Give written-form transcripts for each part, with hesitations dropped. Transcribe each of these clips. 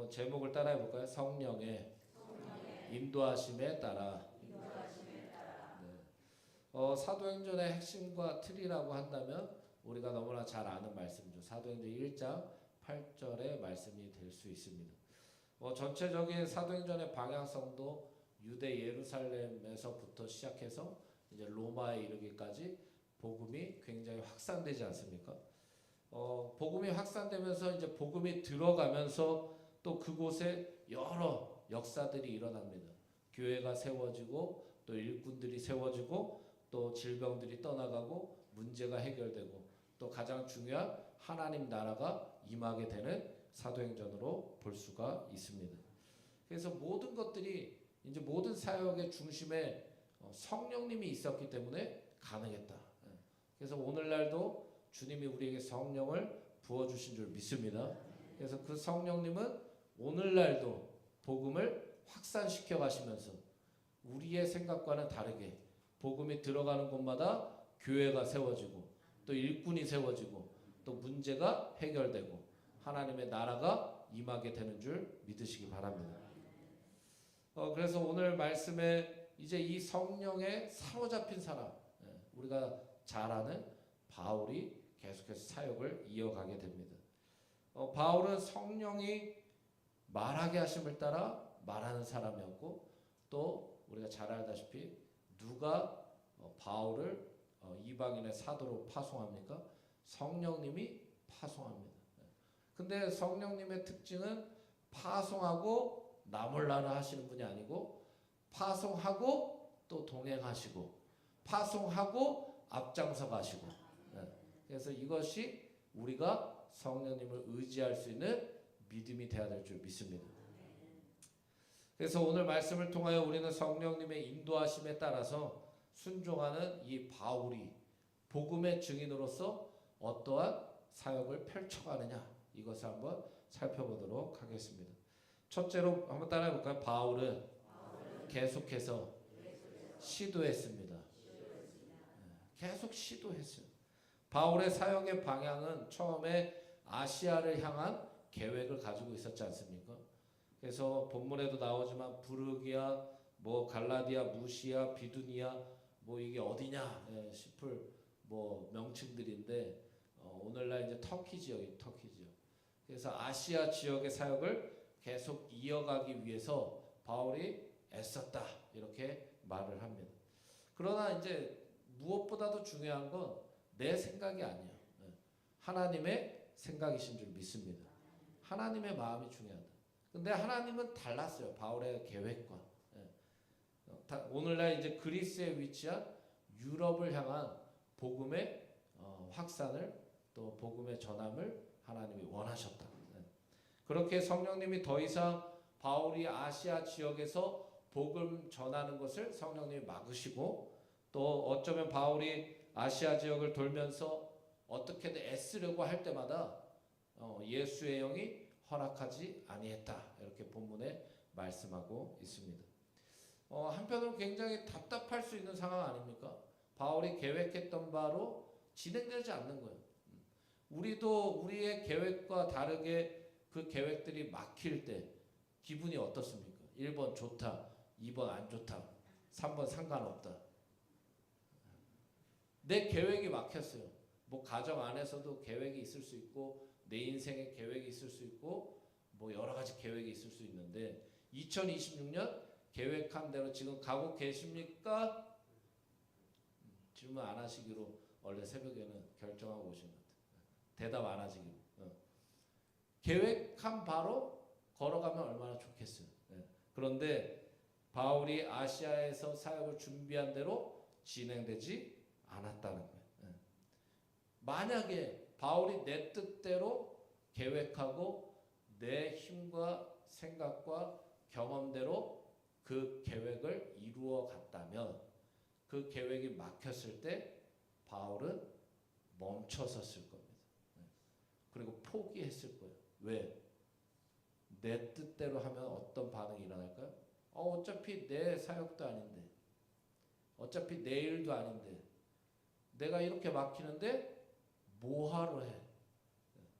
한번 제목을 따라해 볼까요? 성령의 인도하심에 따라. 네. 사도행전의 핵심과 틀이라고 한다면 우리가 너무나 잘 아는 말씀이죠. 사도행전 1장 8절의 말씀이 될 수 있습니다. 전체적인 사도행전의 방향성도 유대 예루살렘에서부터 시작해서 이제 로마에 이르기까지 복음이 굉장히 확산되지 않습니까? 복음이 확산되면서 이제 복음이 들어가면서 또 그곳에 여러 역사들이 일어납니다. 교회가 세워지고 또 일꾼들이 세워지고 또 질병들이 떠나가고 문제가 해결되고 또 가장 중요한 하나님 나라가 임하게 되는 사도행전으로 볼 수가 있습니다. 그래서 모든 것들이 이제 모든 사역의 중심에 성령님이 있었기 때문에 가능했다. 그래서 오늘날도 주님이 우리에게 성령을 부어주신 줄 믿습니다. 그래서 그 성령님은 오늘날도 복음을 확산시켜 가시면서 우리의 생각과는 다르게 복음이 들어가는 곳마다 교회가 세워지고 또 일꾼이 세워지고 또 문제가 해결되고 하나님의 나라가 임하게 되는 줄 믿으시기 바랍니다. 그래서 오늘 말씀에 이제 이 성령에 사로잡힌 사람, 우리가 잘 아는 바울이 계속해서 사역을 이어가게 됩니다. 바울은 성령이 말하게 하심을 따라 말하는 사람이었고 또 우리가 잘 알다시피 누가 바울을 이방인의 사도로 파송합니까? 성령님이 파송합니다. 근데 성령님의 특징은 파송하고 나몰라라 하시는 분이 아니고 파송하고 또 동행하시고 파송하고 앞장서 가시고 그래서 이것이 우리가 성령님을 의지할 수 있는 믿음이 되어야 될 줄 믿습니다. 그래서 오늘 말씀을 통하여 우리는 성령님의 인도하심에 따라서 순종하는 이 바울이 복음의 증인으로서 어떠한 사역을 펼쳐가느냐 이것을 한번 살펴보도록 하겠습니다. 첫째로 한번 따라해 볼까요? 바울은 계속해서 시도했습니다. 계속 시도했어요. 바울의 사역의 방향은 처음에 아시아를 향한 계획을 가지고 있었지 않습니까? 그래서 본문에도 나오지만 부르기아, 갈라디아, 무시아, 비두니아, 이게 어디냐 싶을 명칭들인데 오늘날 이제 터키 지역이 터키 지역. 그래서 아시아 지역의 사역을 계속 이어가기 위해서 바울이 애썼다 이렇게 말을 합니다. 그러나 이제 무엇보다도 중요한 건 내 생각이 아니에요. 하나님의 생각이신 줄 믿습니다. 하나님의 마음이 중요하다. 근데 하나님은 달랐어요. 바울의 계획과. 오늘날 이제 그리스에 위치한 유럽을 향한 복음의 확산을 또 복음의 전함을 하나님이 원하셨다. 그렇게 성령님이 더 이상 바울이 아시아 지역에서 복음 전하는 것을 성령님이 막으시고 또 어쩌면 바울이 아시아 지역을 돌면서 어떻게든 애쓰려고 할 때마다 예수의 영이 허락하지 아니했다. 이렇게 본문에 말씀하고 있습니다. 한편으로 굉장히 답답할 수 있는 상황 아닙니까? 바울이 계획했던 바로 진행되지 않는 거예요. 우리도 우리의 계획과 다르게 그 계획들이 막힐 때 기분이 어떻습니까? 1번 좋다, 2번 안 좋다, 3번 상관없다. 내 계획이 막혔어요. 가정 안에서도 계획이 있을 수 있고 내 인생에 계획이 있을 수 있고 여러 가지 계획이 있을 수 있는데 2026년 계획한 대로 지금 가고 계십니까? 질문 안 하시기로 원래 새벽에는 결정하고 오신 것 같아요. 대답 안 하시기로. 계획한 바로 걸어가면 얼마나 좋겠어요. 그런데 바울이 아시아에서 사역을 준비한 대로 진행되지 않았다는 거예요. 만약에 바울이 내 뜻대로 계획하고 내 힘과 생각과 경험대로 그 계획을 이루어 갔다면 그 계획이 막혔을 때 바울은 멈춰섰을 겁니다. 그리고 포기했을 거예요. 왜? 내 뜻대로 하면 어떤 반응이 일어날까요? 어차피 내 사역도 아닌데 어차피 내 일도 아닌데 내가 이렇게 막히는데 뭐하러 해?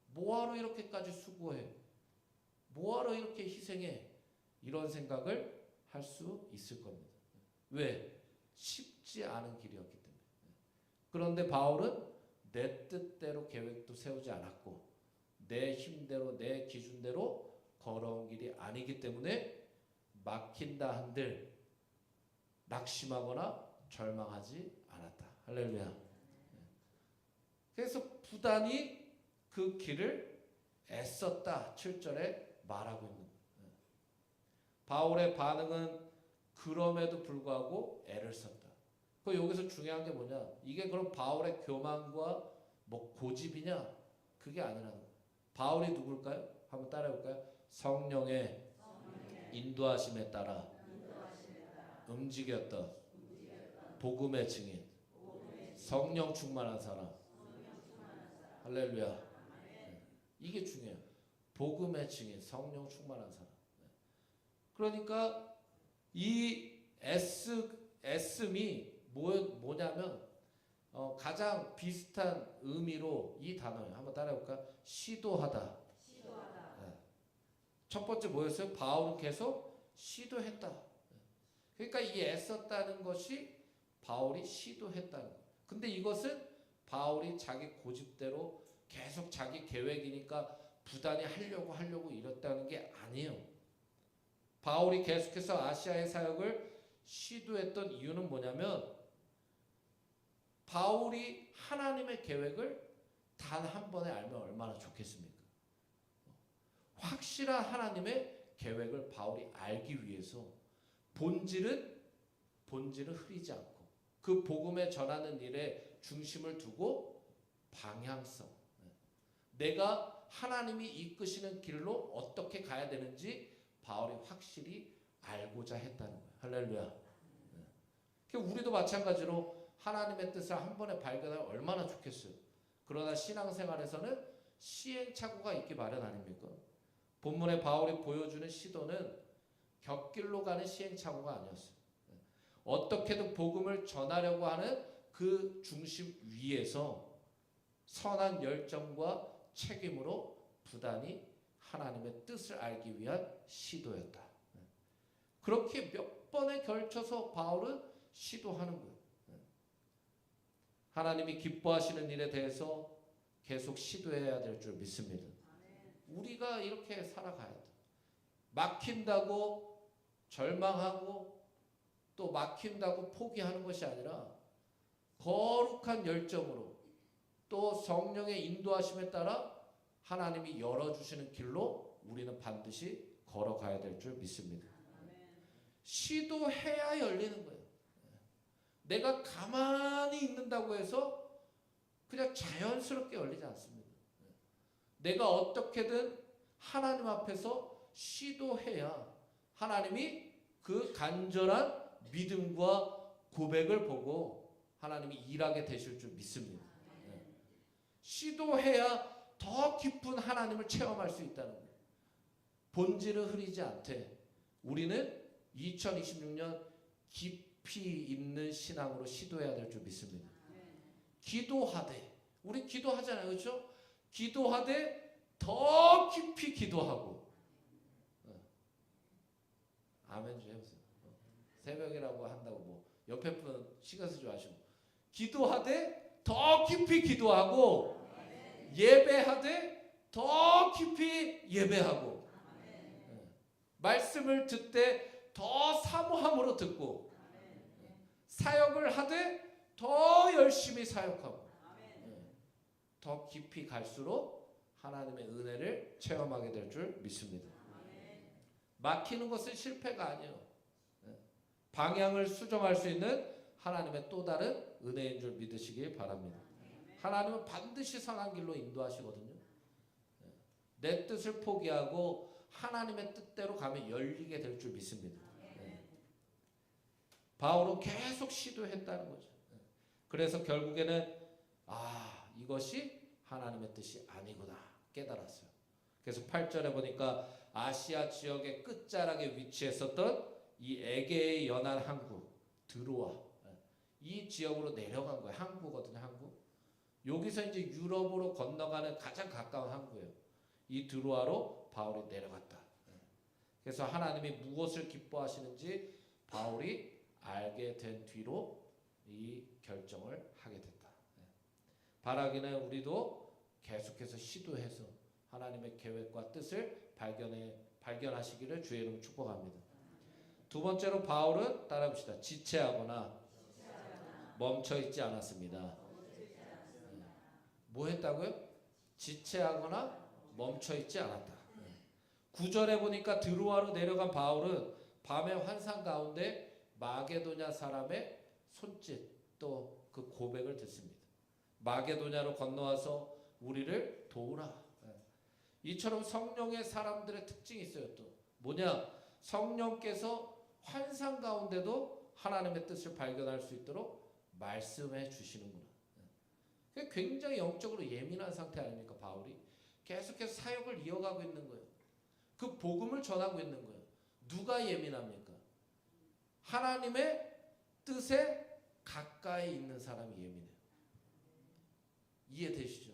뭐하러 이렇게까지 수고해? 뭐하러 이렇게 희생해? 이런 생각을 할 수 있을 겁니다. 왜? 쉽지 않은 길이었기 때문에. 그런데 바울은 내 뜻대로 계획도 세우지 않았고 내 힘대로 내 기준대로 걸어온 길이 아니기 때문에 막힌다 한들 낙심하거나 절망하지 않았다. 할렐루야. 그래서 부단히 그 길을 애썼다. 7절에 말하고 있는 거예요. 바울의 반응은 그럼에도 불구하고 애를 썼다. 그 여기서 중요한 게 뭐냐? 이게 그럼 바울의 교만과 뭐 고집이냐? 그게 아니라는 거예요. 바울이 누굴까요? 한번 따라해볼까요? 성령의 인도하심에 따라 움직였던 복음의 증인, 성령 충만한 사람. 할렐루야. 이게 중요해요. 복음의 증인, 성령 충만한 사람. 그러니까 이 애씀이 뭐냐면 가장 비슷한 의미로 이 단어예요. 한번 따라해볼까? 시도하다. 네. 첫 번째 뭐였어요? 바울은 계속 시도했다. 그러니까 이 애썼다는 것이 바울이 시도했다는 거예요. 근데 이것은 바울이 자기 고집대로 계속 자기 계획이니까 부단히 하려고 이랬다는 게 아니에요. 바울이 계속해서 아시아의 사역을 시도했던 이유는 뭐냐면 바울이 하나님의 계획을 단 한 번에 알면 얼마나 좋겠습니까? 확실한 하나님의 계획을 바울이 알기 위해서 본질은 흐리지 않고 그 복음에 전하는 일에 중심을 두고 방향성, 내가 하나님이 이끄시는 길로 어떻게 가야 되는지 바울이 확실히 알고자 했다는 거예요. 할렐루야. 우리도 마찬가지로 하나님의 뜻을 한 번에 발견하면 얼마나 좋겠어요. 그러나 신앙생활에서는 시행착오가 있기 마련 아닙니까? 본문에 바울이 보여주는 시도는 곁길로 가는 시행착오가 아니었어요. 어떻게든 복음을 전하려고 하는 그 중심 위에서 선한 열정과 책임으로 부단히 하나님의 뜻을 알기 위한 시도였다. 그렇게 몇 번에 걸쳐서 바울은 시도하는 거예요. 하나님이 기뻐하시는 일에 대해서 계속 시도해야 될 줄 믿습니다. 우리가 이렇게 살아가야 돼. 막힌다고 절망하고 또 막힌다고 포기하는 것이 아니라 거룩한 열정으로 또 성령의 인도하심에 따라 하나님이 열어주시는 길로 우리는 반드시 걸어가야 될 줄 믿습니다. 시도해야 열리는 거예요. 내가 가만히 있는다고 해서 그냥 자연스럽게 열리지 않습니다. 내가 어떻게든 하나님 앞에서 시도해야 하나님이 그 간절한 믿음과 고백을 보고 하나님이 일하게 되실 줄 믿습니다. 시도해야 더 깊은 하나님을 체험할 수 있다는 거예요. 본질은 흐리지 않되 우리는 2026년 깊이 있는 신앙으로 시도해야 될 줄 믿습니다. 기도하되, 우리 기도하잖아요. 그렇죠? 기도하되 더 깊이 기도하고. 아멘 좀 해보세요. 새벽이라고 한다고 뭐 옆에 분 시간 쓰지 마시고 기도하되 더 깊이 기도하고 예배하되 더 깊이 예배하고 말씀을 듣되 더 사모함으로 듣고 사역을 하되 더 열심히 사역하고 더 깊이 갈수록 하나님의 은혜를 체험하게 될 줄 믿습니다. 막히는 것은 실패가 아니에요. 방향을 수정할 수 있는 하나님의 또 다른 은혜인 줄 믿으시길 바랍니다. 하나님은 반드시 선한 길로 인도하시거든요. 내 뜻을 포기하고 하나님의 뜻대로 가면 열리게 될 줄 믿습니다. 바울은 계속 시도했다는 거죠. 그래서 결국에는 이것이 하나님의 뜻이 아니구나 깨달았어요. 그래서 8절에 보니까 아시아 지역의 끝자락에 위치했었던 이 에게의 연안 항구 드로아 이 지역으로 내려간 거예요. 항구거든요. 항구. 여기서 이제 유럽으로 건너가는 가장 가까운 항구예요. 이 드로아로 바울이 내려갔다. 그래서 하나님이 무엇을 기뻐하시는지 바울이 알게 된 뒤로 이 결정을 하게 됐다. 바라기는 우리도 계속해서 시도해서 하나님의 계획과 뜻을 발견하시기를 주의 이름으로 축복합니다. 두 번째로 바울은 따라합시다. 지체하거나 멈춰있지 않았습니다. 뭐 했다고요? 지체하거나 멈춰있지 않았다. 9절에 보니까 드로아로 내려간 바울은 밤의 환상 가운데 마게도냐 사람의 손짓 또 그 고백을 듣습니다. 마게도냐로 건너와서 우리를 도우라. 이처럼 성령의 사람들의 특징이 있어요. 또 뭐냐? 성령께서 환상 가운데도 하나님의 뜻을 발견할 수 있도록 말씀해 주시는구나. 굉장히 영적으로 예민한 상태 아닙니까? 바울이 계속해서 사역을 이어가고 있는 거예요. 그 복음을 전하고 있는 거예요. 누가 예민합니까? 하나님의 뜻에 가까이 있는 사람이 예민해요. 이해되시죠?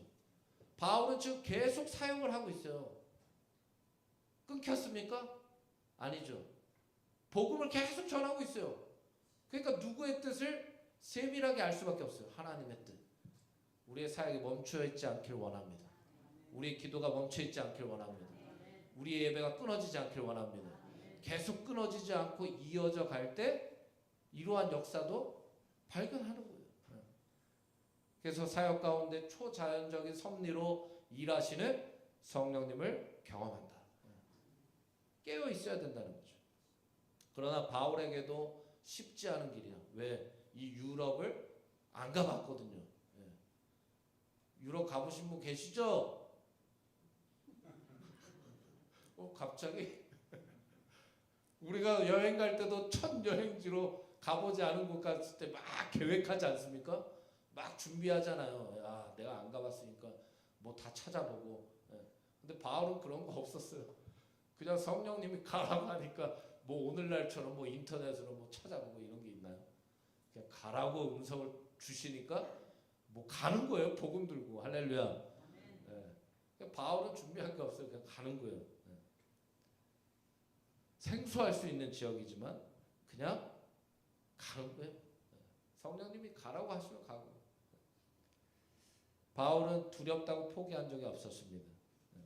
바울은 지금 계속 사역을 하고 있어요. 끊겼습니까? 아니죠. 복음을 계속 전하고 있어요. 그러니까 누구의 뜻을 세밀하게 알 수밖에 없어요. 하나님의 뜻. 우리의 사역이 멈춰있지 않길 원합니다. 우리의 기도가 멈춰있지 않길 원합니다. 우리의 예배가 끊어지지 않길 원합니다. 계속 끊어지지 않고 이어져 갈 때 이러한 역사도 발견하는 거예요. 그래서 사역 가운데 초자연적인 섭리로 일하시는 성령님을 경험한다. 깨어 있어야 된다는 거죠. 그러나 바울에게도 쉽지 않은 길이야. 왜? 이 유럽을 안 가봤거든요. 유럽 가보신 분 계시죠? 갑자기 우리가 여행 갈 때도 첫 여행지로 가보지 않은 곳 갔을 때 막 계획하지 않습니까? 막 준비하잖아요. 야, 내가 안 가봤으니까 뭐 다 찾아보고. 근데 바울은 그런 거 없었어요. 그냥 성령님이 가라고 하니까 뭐 오늘날처럼 뭐 인터넷으로 뭐 찾아보고 이런 게 있나요? 그냥 가라고 음성을 주시니까 뭐 가는 거예요. 복음 들고. 할렐루야. 바울은 준비할 게 없어요. 그냥 가는 거예요. 생소할 수 있는 지역이지만 그냥 가는 거예요. 성령님이 가라고 하시면 가고. 바울은 두렵다고 포기한 적이 없었습니다.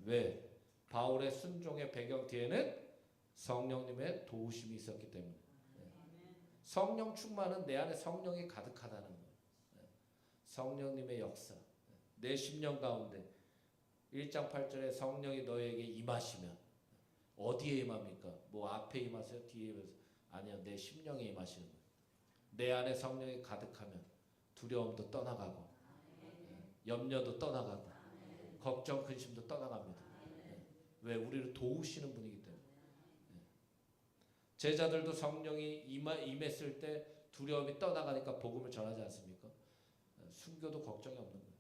왜? 바울의 순종의 배경 뒤에는 성령님의 도우심이 있었기 때문에. 성령 충만은 내 안에 성령이 가득하다는 거예요. 성령님의 역사. 내 심령 가운데 1장 8절에 성령이 너에게 임하시면 어디에 임합니까? 뭐 앞에 임하세요? 뒤에 임하세요? 아니요. 내 심령에 임하시는 거예요. 내 안에 성령이 가득하면 두려움도 떠나가고 염려도 떠나가고 걱정 근심도 떠나갑니다. 왜? 우리를 도우시는 분이기 때문에. 제자들도 성령이 임했을 때 두려움이 떠나가니까 복음을 전하지 않습니까? 순교도 걱정이 없는 거예요.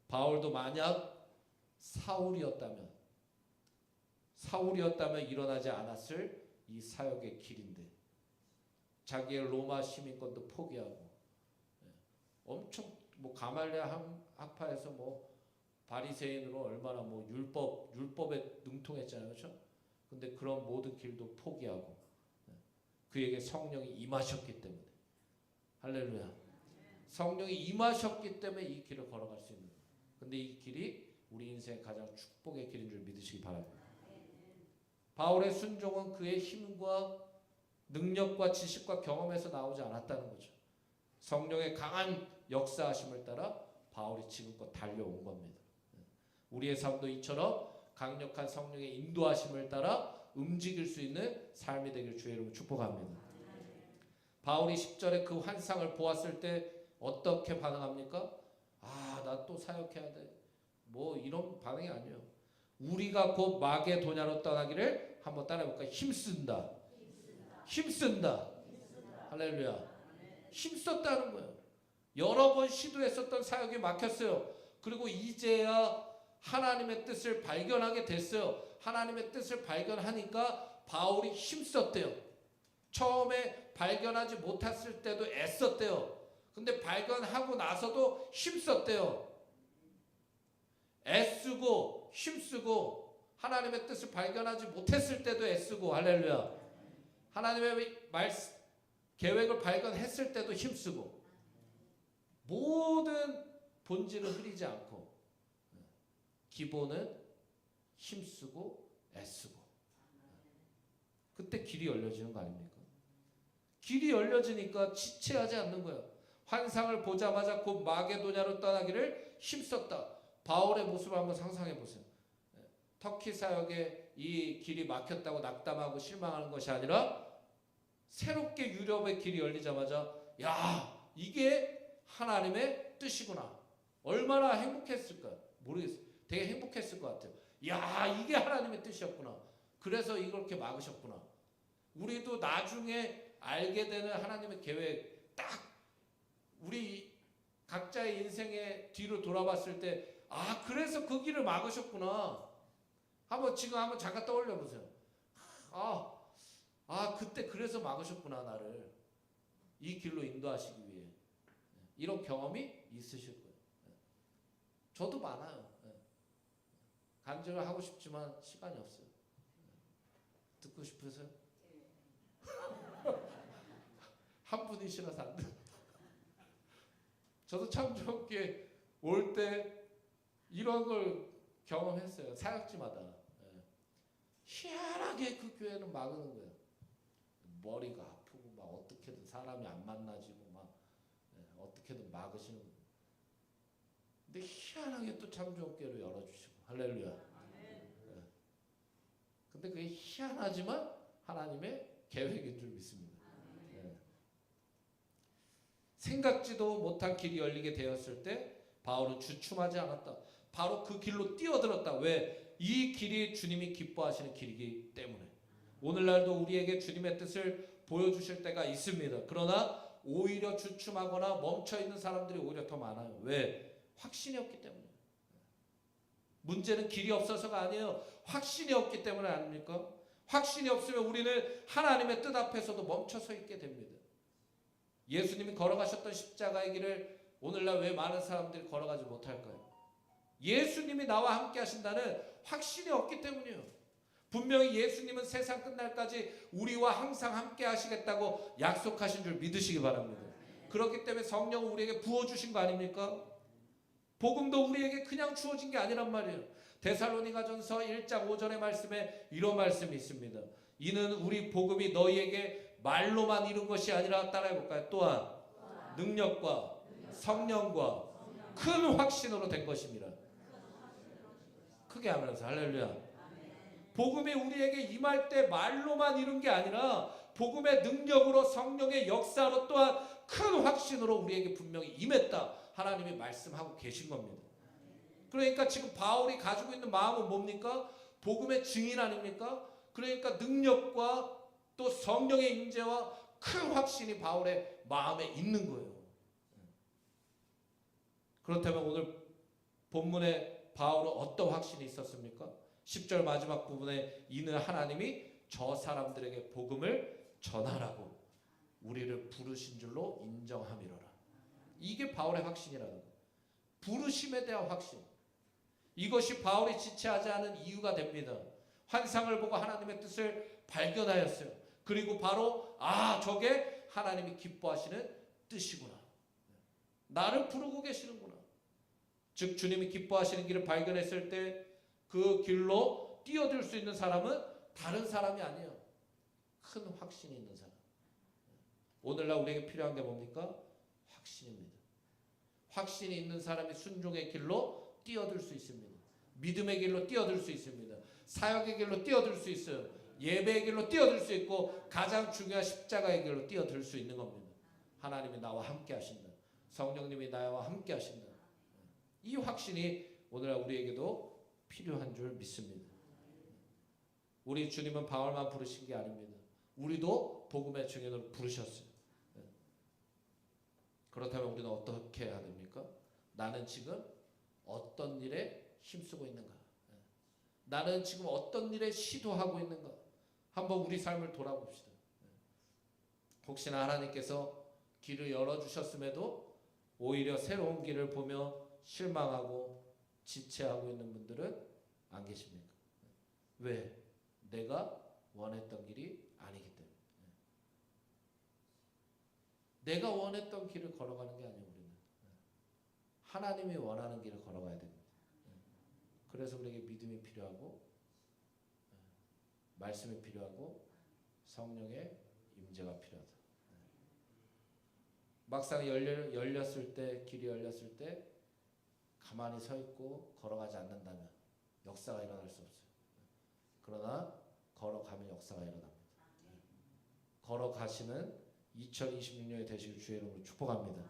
바울도 만약 사울이었다면 일어나지 않았을 이 사역의 길인데 자기의 로마 시민권도 포기하고 엄청 뭐 가말리아 학파에서 뭐 바리새인으로 얼마나 뭐 율법에 능통했잖아요, 그렇죠? 근데 그런 모든 길도 포기하고 그에게 성령이 임하셨기 때문에. 할렐루야. 성령이 임하셨기 때문에 이 길을 걸어갈 수 있는 거예요. 근데 이 길이 우리 인생의 가장 축복의 길인 줄 믿으시기 바랍니다. 바울의 순종은 그의 힘과 능력과 지식과 경험에서 나오지 않았다는 거죠. 성령의 강한 역사하심을 따라 바울이 지금껏 달려온 겁니다. 우리의 삶도 이처럼 강력한 성령의 인도하심을 따라 움직일 수 있는 삶이 되길 주의 이름으로 축복합니다. 바울이 10절에 그 환상을 보았을 때 어떻게 반응합니까? 아, 나 또 사역해야 돼. 뭐 이런 반응이 아니에요. 우리가 곧 마게도냐로 떠나기를 한번 따라해볼까요? 힘쓴다. 할렐루야. 힘썼다는 거예요. 여러 번 시도했었던 사역이 막혔어요. 그리고 이제야 하나님의 뜻을 발견하게 됐어요. 하나님의 뜻을 발견하니까 바울이 힘썼대요. 처음에 발견하지 못했을 때도 애썼대요. 근데 발견하고 나서도 힘썼대요. 애쓰고 힘쓰고 하나님의 뜻을 발견하지 못했을 때도 애쓰고, 할렐루야. 하나님의 계획을 발견했을 때도 힘쓰고, 모든 본질을 흐리지 않고 기본은 힘쓰고 애쓰고, 그때 길이 열려지는 거 아닙니까? 길이 열려지니까 지체하지 않는 거예요. 환상을 보자마자 곧 마게도냐로 떠나기를 힘썼다. 바울의 모습을 한번 상상해 보세요. 터키 사역에 이 길이 막혔다고 낙담하고 실망하는 것이 아니라 새롭게 유럽의 길이 열리자마자 야, 이게 하나님의 뜻이구나. 얼마나 행복했을까? 모르겠어요. 되게 행복했을 것 같아요. 야, 이게 하나님의 뜻이었구나. 그래서 이렇게 막으셨구나. 우리도 나중에 알게 되는 하나님의 계획, 딱 우리 각자의 인생의 뒤로 돌아봤을 때, 아, 그래서 그 길을 지금 한번 잠깐 떠올려 보세요. 그때 그래서 막으셨구나, 나를 이 길로 인도하시기 위해. 이런 경험이 있으실 거예요. 저도 많아요. 간증을 하고 싶지만 시간이 없어요. 듣고 싶으세요? 한 분이시라서 안 돼. 저도 참 좋게 올 때 이런 걸 경험했어요. 사역지마다. 희한하게 그 교회는 막는 거예요. 머리가 아프고 막 어떻게든 사람이 안 만나지고 막 어떻게든 막으시는 거예요. 근데 희한하게 또 참 좋은 교회로 열어주시고, 할렐루야. 근데 그게 희한하지만 하나님의 계획인 줄 믿습니다. 생각지도 못한 길이 열리게 되었을 때 바울은 주춤하지 않았다. 바로 그 길로 뛰어들었다. 왜? 이 길이 주님이 기뻐하시는 길이기 때문에. 오늘날도 우리에게 주님의 뜻을 보여주실 때가 있습니다. 그러나 오히려 주춤하거나 멈춰있는 사람들이 오히려 더 많아요. 왜? 확신이 없기 때문에. 문제는 길이 없어서가 아니에요. 확신이 없기 때문에 아닙니까? 확신이 없으면 우리는 하나님의 뜻 앞에서도 멈춰서 있게 됩니다. 예수님이 걸어가셨던 십자가의 길을 오늘날 왜 많은 사람들이 걸어가지 못할까요? 예수님이 나와 함께 하신다는 확신이 없기 때문이에요. 분명히 예수님은 세상 끝날까지 우리와 항상 함께 하시겠다고 약속하신 줄 믿으시기 바랍니다. 그렇기 때문에 성령을 우리에게 부어주신 거 아닙니까? 복음도 우리에게 그냥 주어진 게 아니란 말이에요. 데살로니가전서 1장 5절의 말씀에 이런 말씀이 있습니다. 이는 우리 복음이 너희에게 말로만 이룬 것이 아니라, 따라해볼까요? 또한 능력과 성령과 큰 확신으로 된 것입니다. 크게 하면서 할렐루야. 복음이 우리에게 임할 때 말로만 이룬 게 아니라 복음의 능력으로, 성령의 역사로, 또한 큰 확신으로 우리에게 분명히 임했다. 하나님이 말씀하고 계신 겁니다. 그러니까 지금 바울이 가지고 있는 마음은 뭡니까? 복음의 증인 아닙니까? 그러니까 능력과 또 성령의 임재와 큰 확신이 바울의 마음에 있는 거예요. 그렇다면 오늘 본문에 바울은 어떤 확신이 있었습니까? 10절 마지막 부분에 이는 하나님이 저 사람들에게 복음을 전하라고 우리를 부르신 줄로 인정함이로라. 이게 바울의 확신이라는 거예요. 부르심에 대한 확신. 이것이 바울이 지체하지 않은 이유가 됩니다. 환상을 보고 하나님의 뜻을 발견하였어요. 그리고 바로 저게 하나님이 기뻐하시는 뜻이구나. 나를 부르고 계시는구나. 즉 주님이 기뻐하시는 길을 발견했을 때 그 길로 뛰어들 수 있는 사람은 다른 사람이 아니에요. 큰 확신이 있는 사람. 오늘날 우리에게 필요한 게 뭡니까? 확신입니다. 확신이 있는 사람이 순종의 길로 뛰어들 수 있습니다. 믿음의 길로 뛰어들 수 있습니다. 사역의 길로 뛰어들 수 있어요. 예배의 길로 뛰어들 수 있고 가장 중요한 십자가의 길로 뛰어들 수 있는 겁니다. 하나님이 나와 함께 하신다. 성령님이 나와 함께 하신다. 이 확신이 오늘날 우리에게도 필요한 줄 믿습니다. 우리 주님은 바울만 부르신 게 아닙니다. 우리도 복음의 증인으로 부르셨어요. 그렇다면 우리는 어떻게 해야 됩니까? 나는 지금 어떤 일에 힘쓰고 있는가? 나는 지금 어떤 일에 시도하고 있는가? 한번 우리 삶을 돌아봅시다. 혹시나 하나님께서 길을 열어주셨음에도 오히려 새로운 길을 보며 실망하고 지체하고 있는 분들은 안 계십니까? 왜? 내가 원했던 길이 아니기 때문에. 내가 원했던 길을 걸어가는 게 아니에요. 우리는 하나님이 원하는 길을 걸어가야 됩니다. 그래서 우리에게 믿음이 필요하고 말씀이 필요하고 성령의 임재가 필요하다. 막상 열렸을 때, 길이 열렸을 때 가만히 서 있고 걸어가지 않는다면 역사가 일어날 수 없어요. 그러나 걸어가면 역사가 일어납니다. 걸어가시는 2026년이 되시길 주의 이름으로 축복합니다.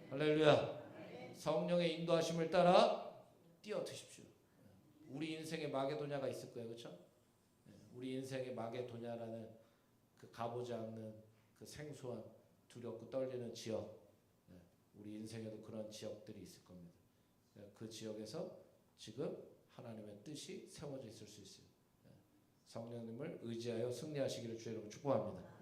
할렐루야. 성령의 인도하심을 따라 뛰어드십시오. 우리 인생에 마게도냐가 있을 거예요. 그렇죠? 우리 인생에 마게도냐라는 그 가보지 않는 그 생소한 두렵고 떨리는 지역, 우리 인생에도 그런 지역들이 있을 겁니다. 그 지역에서 지금 하나님의 뜻이 세워져 있을 수 있어요. 성령님을 의지하여 승리하시기를 주의 이름으로 축복합니다.